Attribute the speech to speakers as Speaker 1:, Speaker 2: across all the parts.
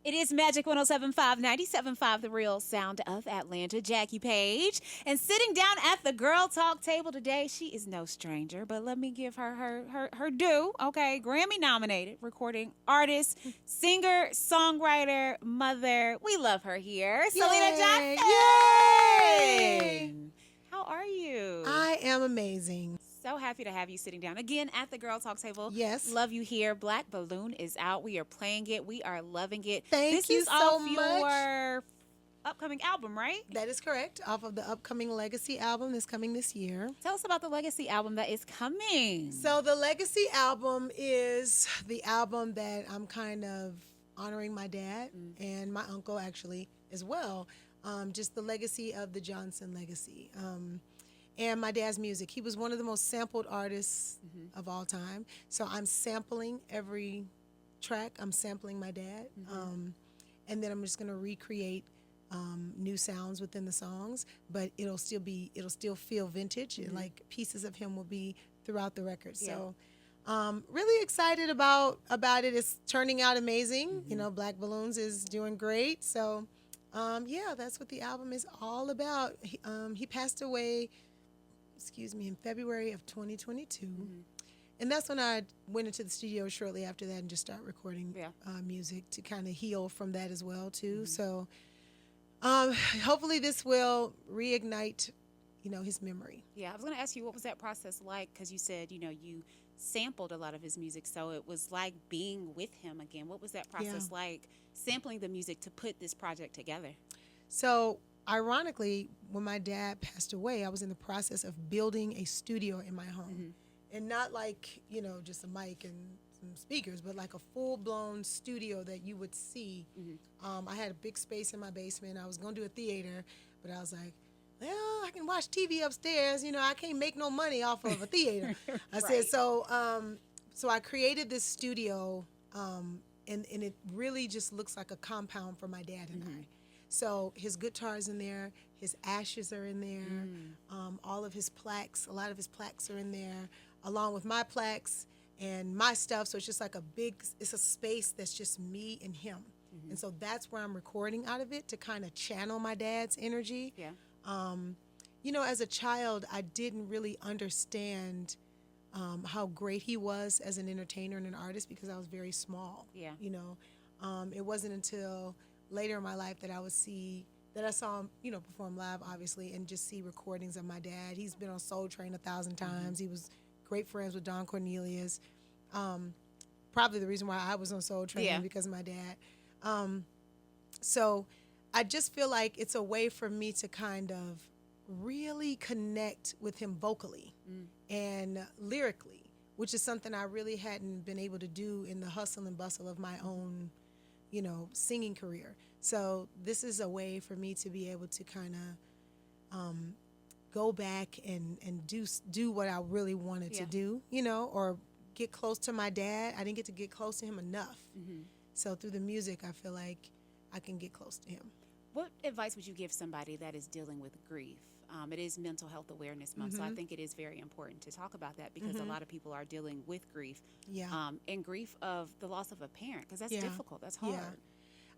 Speaker 1: It is Magic 1075, 97.5, the real sound of Atlanta. Jackie Page. And sitting down at the Girl Talk table today, she is no stranger, but let me give her due. Okay, Grammy nominated recording artist, singer, songwriter, mother. We love her here. Syleena
Speaker 2: Yay!
Speaker 1: Johnson.
Speaker 2: Yay!
Speaker 1: How are you?
Speaker 2: I am amazing.
Speaker 1: So happy to have you sitting down again at the Girl Talk table.
Speaker 2: Yes.
Speaker 1: Love you here. Black Balloon is out. We are playing it. We are loving it.
Speaker 2: Thank
Speaker 1: This
Speaker 2: you
Speaker 1: is
Speaker 2: so
Speaker 1: off
Speaker 2: much.
Speaker 1: your upcoming album, right?
Speaker 2: That is correct. Off of the upcoming Legacy album that's coming this year.
Speaker 1: Tell us about the Legacy album that is coming.
Speaker 2: So the Legacy album is the album that I'm kind of honoring my dad and my uncle actually as well. Just the legacy of the Johnson legacy. And my dad's music. He was one of the most sampled artists of all time. So I'm sampling every track. I'm sampling my dad. And then I'm just going to recreate new sounds within the songs, but it'll still feel vintage. And like pieces of him will be throughout the record. So really excited about it. It's turning out amazing. You know, Black Balloons is doing great. So yeah, that's what the album is all about. He passed away, in February of 2022. And that's when I went into the studio shortly after that and just started recording music to kind of heal from that as well, too. So hopefully this will reignite, his memory.
Speaker 1: Yeah, I was going to ask you, what was that process like? Because you said, you sampled a lot of his music, so it was like being with him again. What was that process like, sampling the music to put this project together?
Speaker 2: So ironically, when my dad passed away, I was in the process of building a studio in my home. And not like, just a mic and some speakers, but like a full-blown studio that you would see. I had a big space in my basement. I was going to do a theater, but I was like, well, I can watch TV upstairs. I can't make no money off of a theater. I said, so I created this studio, and it really just looks like a compound for my dad and I. So his guitar's in there, his ashes are in there, all of his plaques, a lot of his plaques are in there, along with my plaques and my stuff. So it's just like it's a space that's just me and him. And so that's where I'm recording out of it to kind of channel my dad's energy.
Speaker 1: Yeah.
Speaker 2: As a child, I didn't really understand how great he was as an entertainer and an artist because I was very small.
Speaker 1: Yeah.
Speaker 2: It wasn't until later in my life that I saw him, perform live, obviously, and just see recordings of my dad. He's been on Soul Train 1,000 times. He was great friends with Don Cornelius. Probably the reason why I was on Soul Train because of my dad. So I just feel like it's a way for me to kind of really connect with him vocally and lyrically, which is something I really hadn't been able to do in the hustle and bustle of my own singing career. So this is a way for me to be able to kind of go back and do what I really wanted to do, or get close to my dad. I didn't get to get close to him enough. So through the music, I feel like I can get close to him.
Speaker 1: What advice would you give somebody that is dealing with grief? It is Mental Health Awareness Month, so I think it is very important to talk about that because a lot of people are dealing with grief. And grief of the loss of a parent, because that's difficult. That's hard.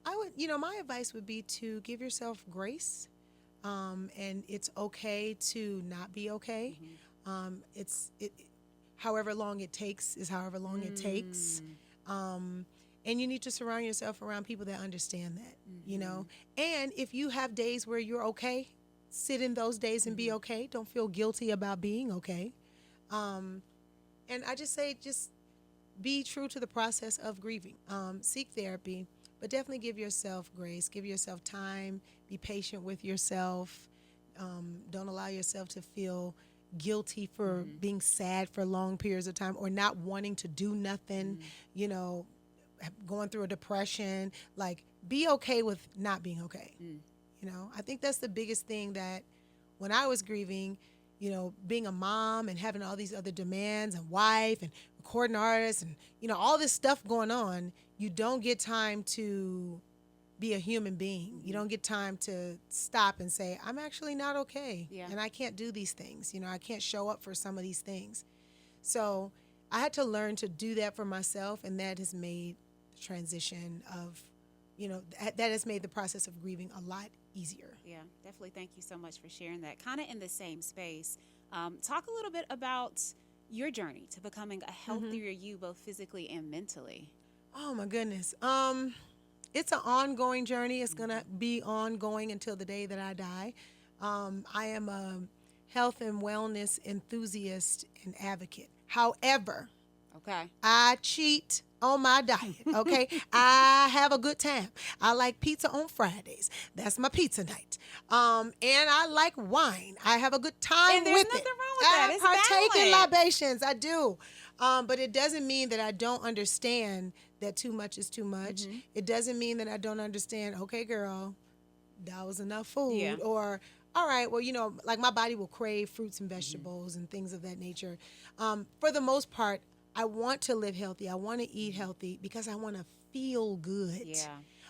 Speaker 2: I would, my advice would be to give yourself grace, and it's okay to not be okay. However long it takes is however long it takes. And you need to surround yourself around people that understand that, And if you have days where you're okay, sit in those days and be okay. Don't feel guilty about being okay. And I just say, just be true to the process of grieving. Seek therapy, but definitely give yourself grace. Give yourself time. Be patient with yourself. Don't allow yourself to feel guilty for being sad for long periods of time or not wanting to do nothing, going through a depression. Like, be okay with not being okay. I think that's the biggest thing that when I was grieving, being a mom and having all these other demands and wife and recording artists and, all this stuff going on, you don't get time to be a human being. You don't get time to stop and say, I'm actually not okay. And I can't do these things. I can't show up for some of these things. So I had to learn to do that for myself, and that has made the transition of, that has made the process of grieving a lot easier.
Speaker 1: Yeah, definitely. Thank you so much for sharing that. Kind of in the same space, talk a little bit about your journey to becoming a healthier you, both physically and mentally.
Speaker 2: Oh my goodness. It's an ongoing journey. It's gonna be ongoing until the day that I die. I am a health and wellness enthusiast and advocate. However,
Speaker 1: Okay.
Speaker 2: I cheat on my diet, okay? I have a good time. I like pizza on Fridays. That's my pizza night. And I like wine. I have a good time
Speaker 1: And there's
Speaker 2: with
Speaker 1: nothing
Speaker 2: it.
Speaker 1: wrong with that.
Speaker 2: I
Speaker 1: It's
Speaker 2: partake in
Speaker 1: valid.
Speaker 2: libations. I do. But it doesn't mean that I don't understand that too much is too much. It doesn't mean that I don't understand, okay, girl, that was enough food.
Speaker 1: Yeah.
Speaker 2: Or, all right, well, like my body will crave fruits and vegetables and things of that nature. For the most part, I want to live healthy. I want to eat healthy because I want to feel good.
Speaker 1: Yeah.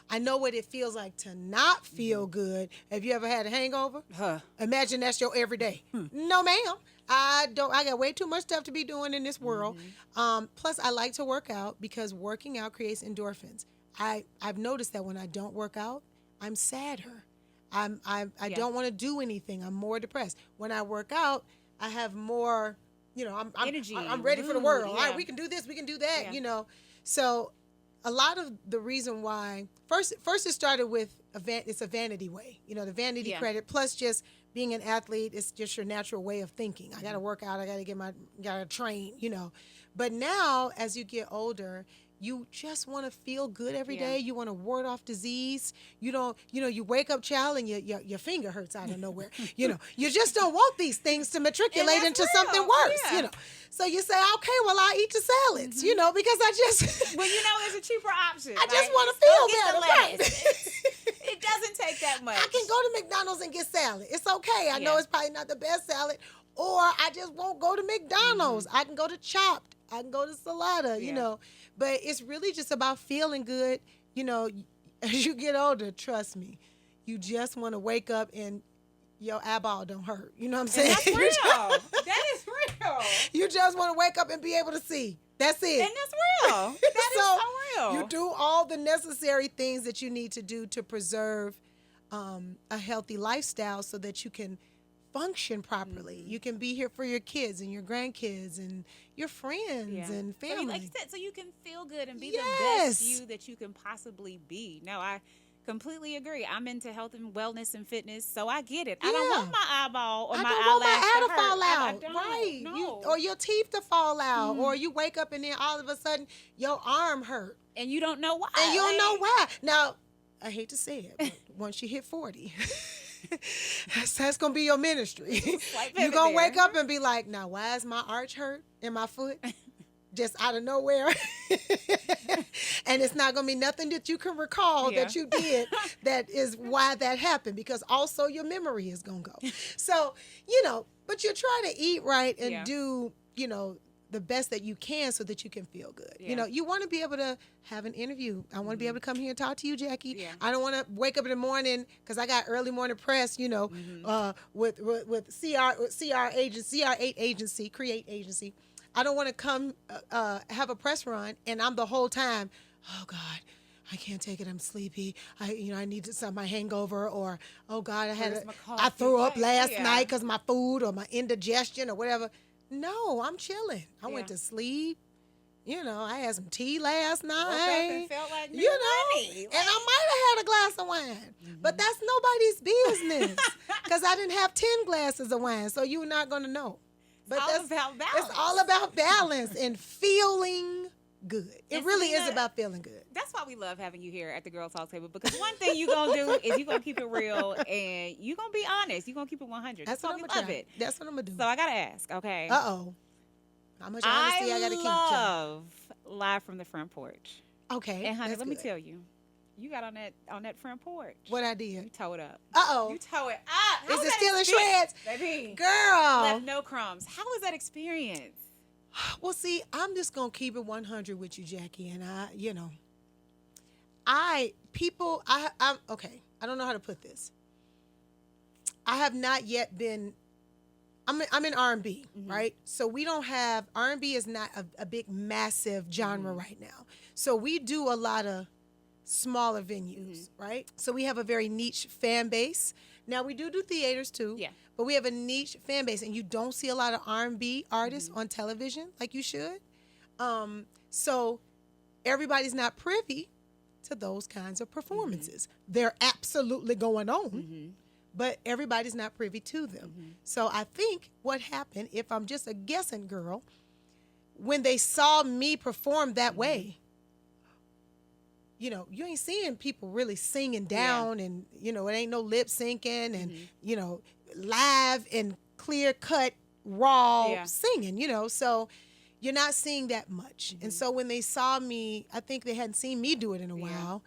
Speaker 2: I know what it feels like to not feel good. Have you ever had a hangover?
Speaker 1: Huh.
Speaker 2: Imagine that's your everyday. No, ma'am. I don't. I got way too much stuff to be doing in this world. Plus, I like to work out because working out creates endorphins. I've noticed that when I don't work out, I'm sadder. I don't want to do anything. I'm more depressed. When I work out, I have more. I'm
Speaker 1: Energy,
Speaker 2: I'm ready for the
Speaker 1: mood,
Speaker 2: world. All
Speaker 1: yeah.
Speaker 2: right, we can do this. We can do that.
Speaker 1: Yeah.
Speaker 2: So a lot of the reason why first it started with it's a vanity way. The vanity
Speaker 1: Yeah.
Speaker 2: credit plus just being an athlete. It's just your natural way of thinking. I got to work out. I got to got to train. But now as you get older, you just want to feel good every
Speaker 1: Yeah.
Speaker 2: day. You want to ward off disease. You don't, you wake up, child, and your finger hurts out of nowhere. You just don't want these things to matriculate
Speaker 1: And
Speaker 2: into
Speaker 1: that's
Speaker 2: something
Speaker 1: real.
Speaker 2: worse.
Speaker 1: Yeah.
Speaker 2: So you say, okay, well, I'll eat the salads. Because I just,
Speaker 1: Well, there's a cheaper option.
Speaker 2: I just
Speaker 1: Like,
Speaker 2: want to
Speaker 1: go
Speaker 2: feel
Speaker 1: get the
Speaker 2: better. Right.
Speaker 1: lettuce. It doesn't take that much.
Speaker 2: I can go to McDonald's and get salad. It's okay. I know
Speaker 1: Yeah.
Speaker 2: it's probably not the best salad, or I just won't go to McDonald's. I can go to Chopped. I can go to Salada.
Speaker 1: Yeah.
Speaker 2: But it's really just about feeling good. As you get older, trust me, you just want to wake up and your eyeball don't hurt. You know what I'm saying?
Speaker 1: And that's real. That is real.
Speaker 2: You just want to wake up and be able to see. That's it.
Speaker 1: And that's real. That is so real.
Speaker 2: You do all the necessary things that you need to do to preserve a healthy lifestyle so that you can function properly. You can be here for your kids and your grandkids and your friends and
Speaker 1: So you,
Speaker 2: family.
Speaker 1: like you said, so you can feel good and be
Speaker 2: Yes.
Speaker 1: the best you that you can possibly be. No, I completely agree. I'm into health and wellness and fitness, so I get it. I don't
Speaker 2: Yeah.
Speaker 1: want my eyeball or
Speaker 2: I
Speaker 1: my
Speaker 2: don't want my
Speaker 1: eyelash
Speaker 2: eye
Speaker 1: to
Speaker 2: to fall
Speaker 1: hurt. I
Speaker 2: out.
Speaker 1: don't.
Speaker 2: Right.
Speaker 1: No.
Speaker 2: Or your teeth to fall out. Or you wake up and then all of a sudden your arm hurt.
Speaker 1: And you don't know why.
Speaker 2: And you don't know
Speaker 1: Like,
Speaker 2: why. Now, I hate to say it, but once you hit 40, that's going to be your ministry.
Speaker 1: Slight
Speaker 2: You're
Speaker 1: pivot
Speaker 2: going to
Speaker 1: there.
Speaker 2: wake up and be like, now, why is my arch hurt in my foot? Just out of nowhere. And it's not going to be nothing that you can recall that you did that is why that happened, because also your memory is going to go. So, but you try to eat right and do, the best that you can so that you can feel good.
Speaker 1: Yeah.
Speaker 2: You want to be able to have an interview. I want to be able to come here and talk to you, Jackie.
Speaker 1: Yeah.
Speaker 2: I don't want to wake up in the morning because I got early morning press, with CR8 agency, Create agency. I don't want to come have a press run and I'm the whole time, oh God, I can't take it. I'm sleepy. I need to stop my hangover, or oh God,
Speaker 1: Where's my
Speaker 2: I threw up
Speaker 1: coffee?
Speaker 2: last
Speaker 1: Yeah.
Speaker 2: night because my food or my indigestion or whatever. No, I'm chilling. I
Speaker 1: Yeah.
Speaker 2: went to sleep. I had some tea last night.
Speaker 1: Woke up and felt like new money.
Speaker 2: And I might have had a glass of wine, but that's nobody's business because I didn't have 10 glasses of wine, so you're not going to know. But
Speaker 1: all about balance.
Speaker 2: It's all about balance and feeling good. It
Speaker 1: And
Speaker 2: really is
Speaker 1: Syleena,
Speaker 2: about feeling good.
Speaker 1: That's why we love having you here at the Girl Talk Table, because one thing you're going to do is you're going to keep it real and you're going to be honest. You're going to keep it 100.
Speaker 2: That's
Speaker 1: why
Speaker 2: what I'm
Speaker 1: we
Speaker 2: going to
Speaker 1: love
Speaker 2: try.
Speaker 1: it.
Speaker 2: That's what I'm going to do.
Speaker 1: So I got to ask, okay?
Speaker 2: Uh-oh. How much honesty I got to keep, John?
Speaker 1: love Live from the Front Porch.
Speaker 2: Okay.
Speaker 1: And honey,
Speaker 2: that's
Speaker 1: let me
Speaker 2: good.
Speaker 1: tell you, you got on that front porch.
Speaker 2: What I
Speaker 1: You
Speaker 2: did.
Speaker 1: toe it up.
Speaker 2: Uh-oh.
Speaker 1: You toe it up. How
Speaker 2: Is
Speaker 1: was
Speaker 2: it
Speaker 1: that
Speaker 2: still in
Speaker 1: experience?
Speaker 2: shreds?
Speaker 1: Baby.
Speaker 2: Girl.
Speaker 1: Left no crumbs. How was that experience?
Speaker 2: Well, see, I'm just going to keep it 100 with you, Jackie. And I'm okay. I don't know how to put this. I have not yet been, I'm in R&B, right? So we don't have, R&B is not a big, massive genre right now. So we do a lot of smaller venues, right? So we have a very niche fan base. Now we do theaters too,
Speaker 1: Yeah.
Speaker 2: but we have a niche fan base, and you don't see a lot of R&B artists on television like you should. So everybody's not privy to those kinds of performances. They're absolutely going on, but everybody's not privy to them. So I think what happened, if I'm just a guessing girl, when they saw me perform that way, you know, you ain't seeing people really singing down and, you know, it ain't no lip syncing and, you know, live and clear cut, raw singing, you know. So you're not seeing that much. And so when they saw me, I think they hadn't seen me do it in a while,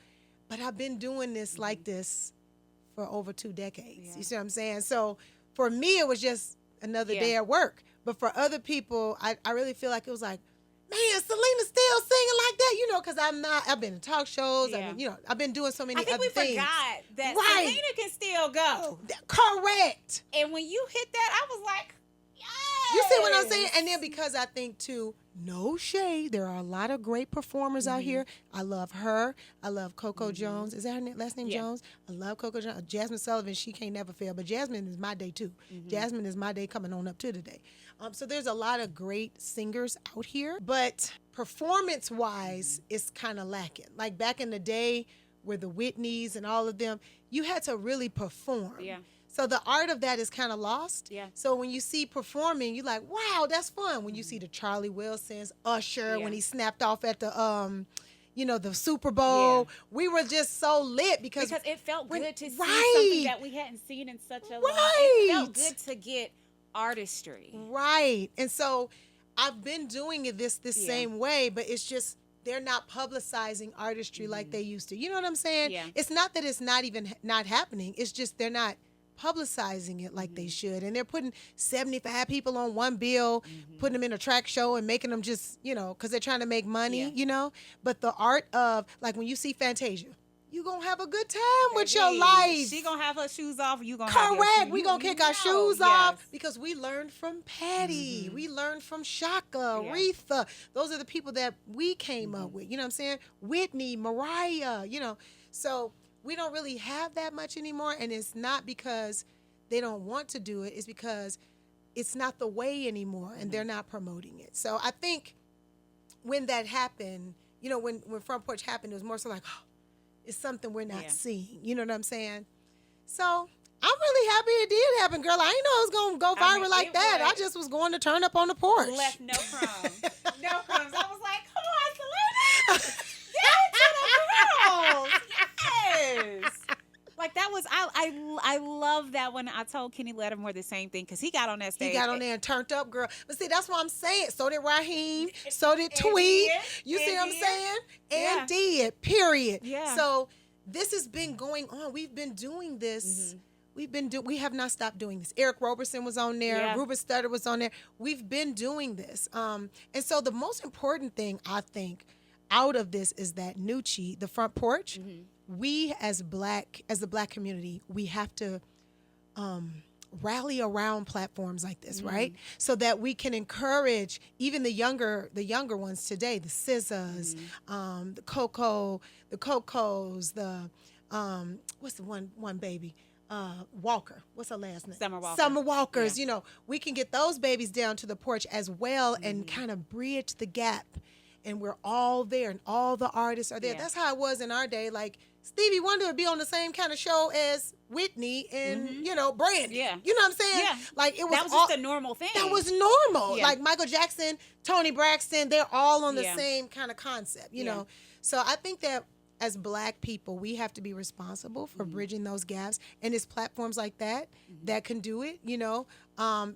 Speaker 2: but I've been doing this like this for over 2 decades. You see what I'm saying? So for me, it was just another day at work. But for other people, I really feel like it was like, man, Selena's still singing like that, you know, because I've been in talk shows, I've been doing so many
Speaker 1: I think
Speaker 2: other things.
Speaker 1: we forgot that
Speaker 2: Right.
Speaker 1: Syleena can still go.
Speaker 2: Correct.
Speaker 1: And when you hit that, I was like, yes.
Speaker 2: You see what I'm saying? And then because I think, too, no shade, there are a lot of great performers out here. I love her. I love Coco Jones. Is that her last name, Jones? I love Coco Jones. Jasmine Sullivan, she can't never fail. But Jasmine is my day, too. Jasmine is my day coming on up to today. So there's a lot of great singers out here. But performance-wise, it's kind of lacking. Like back in the day where the Whitneys and all of them, you had to really perform.
Speaker 1: Yeah.
Speaker 2: So the art of that is kind of lost.
Speaker 1: Yeah.
Speaker 2: So when you see performing, you're like, wow, that's fun. When you see the Charlie Wilsons, Usher, when he snapped off at the, you know, the Super Bowl, we were just so lit because
Speaker 1: it felt good to see
Speaker 2: right.
Speaker 1: something that we hadn't seen in such a long time.
Speaker 2: Right.
Speaker 1: It felt good to get artistry.
Speaker 2: Right. And so I've been doing it this same way, but it's just they're not publicizing artistry like they used to. You know what I'm saying?
Speaker 1: Yeah.
Speaker 2: It's not that it's not even not happening. It's just they're not publicizing it like they should. And they're putting 75 people on one bill, putting them in a track show and making them just, you know, because they're trying to make money, you know. But the art of, like when you see Fantasia, you going to have a good time with your life.
Speaker 1: She going to have her shoes off. You going to
Speaker 2: Correct.
Speaker 1: have your shoes.
Speaker 2: We going to kick our shoes off because we learned from Patty. We learned from Shaka, Aretha. Those are the people that we came up with. You know what I'm saying? Whitney, Mariah, you know. So we don't really have that much anymore. And it's not because they don't want to do it. It's because it's not the way anymore and they're not promoting it. So I think when that happened, you know, when Front Porch happened, it was more so like, oh, it's something we're not seeing. You know what I'm saying? So I'm really happy it did happen, girl. I didn't know it was going to go viral like that. I just was going to turn up on the porch.
Speaker 1: Left no crumbs. No crumbs. I was like, come on, Syleena. Get it to the girls. Yes. Like that was, I love that when I told Kenny Lattimore the same thing because he got on that stage.
Speaker 2: He got on there and turned up, girl. But see, that's what I'm saying. So did Raheem. So did Tweet. You see what I'm saying? And did, period.
Speaker 1: Yeah.
Speaker 2: So this has been going on. We've been doing this. We have not stopped doing this. Eric Roberson was on there.
Speaker 1: Yeah.
Speaker 2: Ruben Studdard was on there. We've been doing this. And so the most important thing, I think, out of this is that Nucci, the Front Porch, we as the black community, we have to rally around platforms like this, right? So that we can encourage even the younger ones today, the SZAs, the Cocos, the what's the one baby? Walker. What's her last name?
Speaker 1: Summer Walker.
Speaker 2: Summer Walkers. You know, we can get those babies down to the porch as well and kind of bridge the gap. And we're all there and all the artists are there. That's how it was in our day. Like Stevie Wonder would be on the same kind of show as Whitney and, you know, Brandy.
Speaker 1: Yeah.
Speaker 2: You know what I'm saying?
Speaker 1: Yeah.
Speaker 2: Like it was
Speaker 1: that was just a normal thing.
Speaker 2: That was normal.
Speaker 1: Yeah.
Speaker 2: Like Michael Jackson, Toni Braxton, they're all on the same kind of concept, you know. So I think that as black people, we have to be responsible for bridging those gaps. And it's platforms like that that can do it, you know,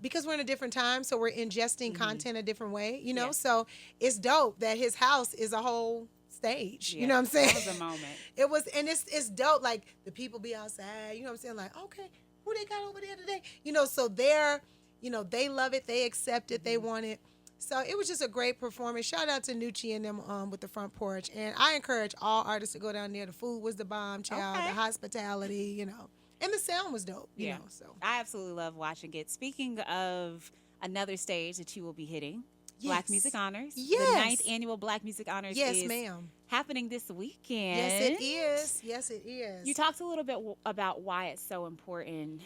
Speaker 2: because we're in a different time. So we're ingesting content a different way, you know. So it's dope that his house is a whole stage. You know what I'm saying?
Speaker 1: That was a moment.
Speaker 2: It was, and it's dope. Like the people be outside, you know what I'm saying? Like, okay, who they got over there today? You know, so they're, you know, they love it. They accept it. They want it. So it was just a great performance. Shout out to Nucci and them with the Front Porch. And I encourage all artists to go down there. The food was the bomb, child.
Speaker 1: Okay.
Speaker 2: The hospitality, you know. And the sound was dope, you know. So
Speaker 1: I absolutely love watching it. Speaking of another stage that you will be hitting, Black Music Honors.
Speaker 2: Yes.
Speaker 1: The 9th annual Black Music Honors
Speaker 2: yes,
Speaker 1: is
Speaker 2: ma'am.
Speaker 1: happening this weekend.
Speaker 2: Yes, it is. Yes, it is.
Speaker 1: You talked a little bit about why it's so important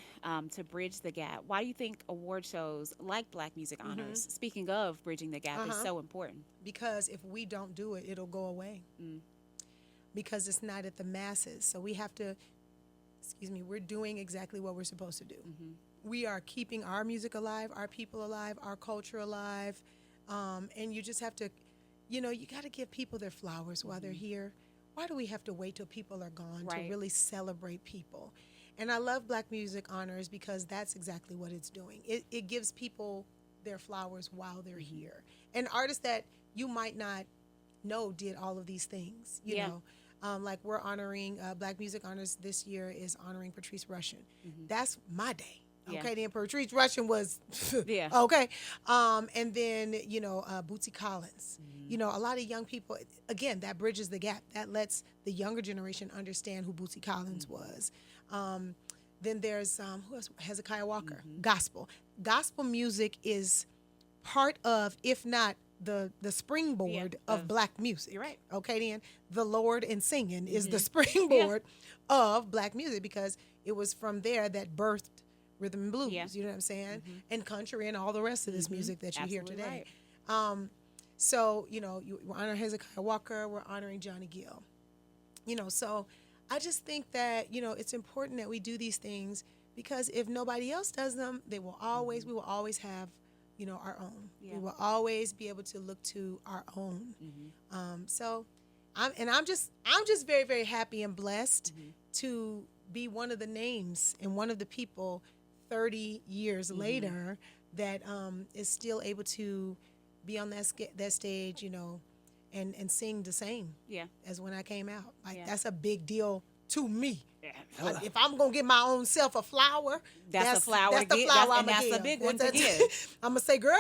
Speaker 1: to bridge the gap. Why do you think award shows like Black Music Honors, speaking of bridging the gap, is so important?
Speaker 2: Because if we don't do it, it'll go away. Because it's not at the masses. So we have to, we're doing exactly what we're supposed to do. We are keeping our music alive, our people alive, our culture alive. And you just have to, you got to give people their flowers while they're here. Why do we have to wait till people are gone to really celebrate people? And I love Black Music Honors because that's exactly what it's doing. It gives people their flowers while they're here. And artists that you might not know did all of these things, you know. Like we're honoring, Black Music Honors this year is honoring Patrice Rushen. That's my day. Okay, then Patrice Rushen was, okay. And then, Bootsy Collins. A lot of young people, again, that bridges the gap. That lets the younger generation understand who Bootsy Collins was. Then there's, who else? Hezekiah Walker, gospel. Gospel music is part of, if not the springboard of Black music.
Speaker 1: You're right.
Speaker 2: Okay, then the Lord and singing is the springboard of Black music because it was from there that birthed rhythm and blues, you know what I'm saying? And country and all the rest of this music that you hear today. Right. So, we honor Hezekiah Walker, we're honoring Johnny Gill. So I just think that, it's important that we do these things because if nobody else does them, we will always have, our own. We will always be able to look to our own. So I'm just very, very happy and blessed to be one of the names and one of the people 30 years later that is still able to be on that stage, and sing the same as when I came out. Like that's a big deal to me. If I'm gonna give my own self a flower, that's a flower. That's the flower I'm gonna give.
Speaker 1: That's a big one to give.
Speaker 2: I'm gonna say, girl,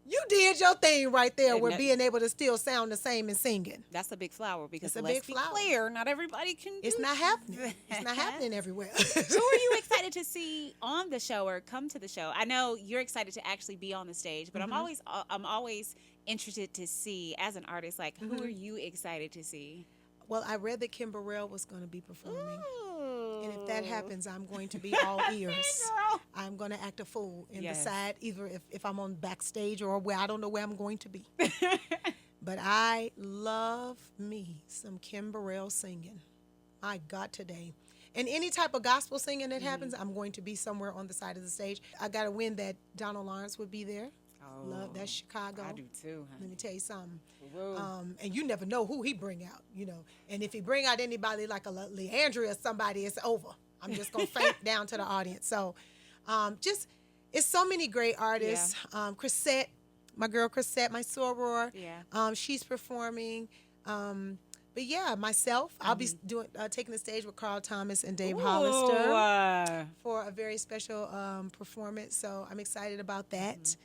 Speaker 2: you did your thing right there with being able to still sound the same and singing.
Speaker 1: That's a big flower because
Speaker 2: let's be
Speaker 1: clear, not everybody can do
Speaker 2: It's not happening. It's not happening everywhere.
Speaker 1: Who are you excited to see on the show or come to the show? I know you're excited to actually be on the stage, but I'm always interested to see as an artist, like who are you excited to see?
Speaker 2: Well, I read that Kim Burrell was going to be performing.
Speaker 1: Ooh.
Speaker 2: And if that happens, I'm going to be all ears. I'm going to act a fool and decide either if I'm on backstage or where I don't know where I'm going to be. But I love me some Kim Burrell singing. My God, today. And any type of gospel singing that happens, I'm going to be somewhere on the side of the stage. I got to win that Donald Lawrence would be there. Love that Chicago.
Speaker 1: I do too. Honey.
Speaker 2: Let me tell you something. And you never know who he bring out, And if he bring out anybody like a Leandria or somebody, it's over. I'm just going to faint down to the audience. So it's so many great artists. Chrisette, my girl Chrisette, my soror. She's performing. But myself, I'll be taking the stage with Carl Thomas and Dave Hollister for a very special performance. So I'm excited about that.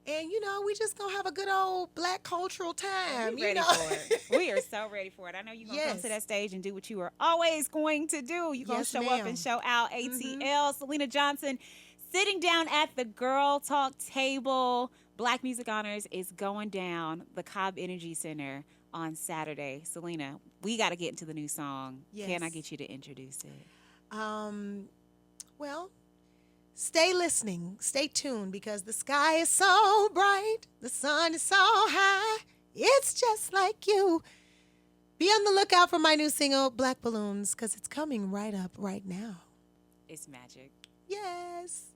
Speaker 2: And, we just going to have a good old Black cultural time.
Speaker 1: We're ready for it. We are so ready for it. I know you're going to come to that stage and do what you are always going to do. You're going to show up and show out. ATL, Syleena Johnson, sitting down at the Girl Talk table. Black Music Honors is going down the Cobb Energy Center on Saturday. Syleena, we got to get into the new song. Yes. Can I get you to introduce it?
Speaker 2: Well, stay listening, stay tuned, because the sky is so bright, the sun is so high, it's just like you. Be on the lookout for my new single, Black Balloons, because it's coming right up right now.
Speaker 1: It's magic.
Speaker 2: Yes.